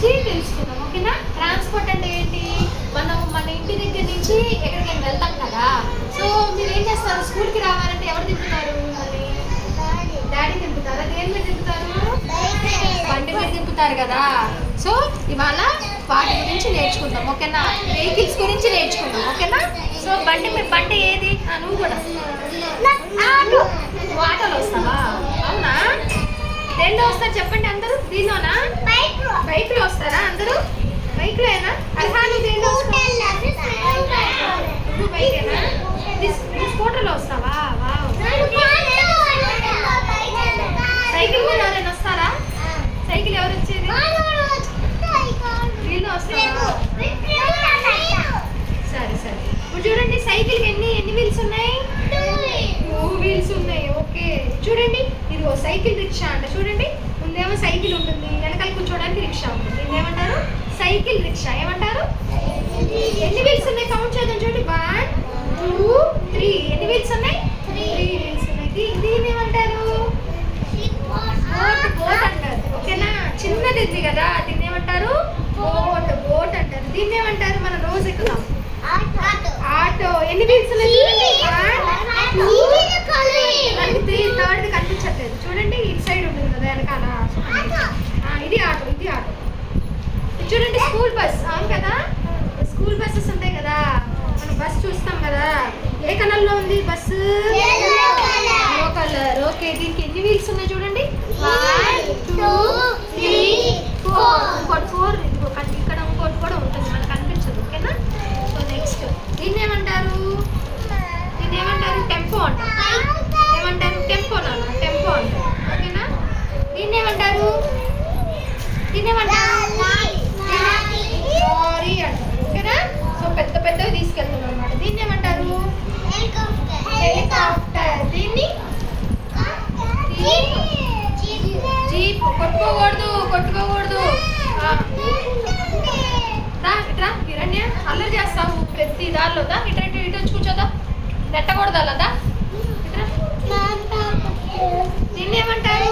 గురించి తెలుసుకుందాం. ఓకేనా? ట్రాన్స్పోర్ట్ అంటే ఏంటి? మనం మన ఇంటి దగ్గర నుంచి ఎక్కడికైనా వెళ్తాం కదా. సో మీరు ఏం చేస్తారు? స్కూల్కి రావాలంటే ఎవరు దింపుతారు? డాడీ దింపుతారా? దేని మీద దింపుతారు? బండి మీద దింపుతారు కదా. సో ఇవాళ వాటి గురించి నేర్చుకుందాం. ఓకేనా? వెహికల్స్ గురించి నేర్చుకుందాం. ఓకేనా? సో బండి ఏది? నువ్వు కూడా ఆటోలో వస్తావా? అవునా? దేంట్లో వస్తారు చెప్పండి అందరూ? దీనిలోనా? బైక్లో వస్తారా అందరూ? బైక్లోనా? అర్హాను దేంట్లో నువ్వు బైకేనా? స్కూటర్లో వస్తావా? సైకిల్ మీద ఎవరైనా వస్తారా? సైకిల్ ఎవరు వచ్చేది? వీళ్ళు వస్తారా? సరే సరే. ఇప్పుడు చూడండి సైకిల్కి ఎన్ని వీల్స్ ఉన్నాయి? 2 వీల్స్ ఉన్నాయి. ఓకే చూడండి, ఇది సైకిల్ రిక్షా అంట. చూడండి ముందేమో సైకిల్ ఉంటుంది, వెనకాల కూర్చోడానికి రిక్షా ఉంటుంది. దీన్ని ఏమంటారు? Cycle rickshaw. ఏమంటారు? ఎన్ని వీల్స్ ఉన్నాయి? కౌంట్ చేద్దాం. చూడండి 1 2 3. ఎన్ని వీల్స్ ఉన్నాయి? 3 వీల్స్ ఉన్నాయి. దీన్ని ఏమంటారు? బోట్ అంటారు. ఓకేనా? చిన్నది ఉంది కదా, దీన్ని ఏమంటారు? బోట్ అంటారు. దీన్ని ఏమంటారు? మనం రోజు ఎక్కుతాం ఆటో. ఎన్ని వీల్స్ ఉన్నాయి? థర్డ్ కనిపించట్లేదు. చూడండి ఇటు సైడ్ ఉంటుంది కదా వెనకాల. ఇది ఆటో. చూడండి స్కూల్ బస్. అవును కదా, స్కూల్ బస్సెస్ ఉంటాయి కదా, మనం బస్ చూస్తాం కదా. ఏ కలర్ లో ఉంది బస్సు? Yellow colour. ఓకే దీనికి ఎన్ని వీల్స్ ఉన్నాయి చూడండి? 1 2 3 4. ఇంకోటి 4 ఇక్కడ ఇంకోటి కూడా ఉంటుంది, మనకు కనిపించదు. ఓకేనా? సో నెక్స్ట్ దీన్ని ఏమంటారు? టెంపో అంటారు. ఏమంటారు? టెంపో అంటారు. ఓకేనా? దీన్ని ఏమంటారు? లారీ అంటారు. ఓకేనా? సో పెద్దవి తీసుకెళ్తున్నాం అన్నమాట. దీన్ని ఏమంటారు? హెలికాప్టర్. దీన్ని జీప్. కొట్టుకోకూడదు. ఇట్రా హిరణ్య, అల్లరి చేస్తావు ప్రతి దారిలో. ఇటు వచ్చి కూర్చోదా, నెట్టకూడదు అలాదా. దీన్ని ఏమంటారు?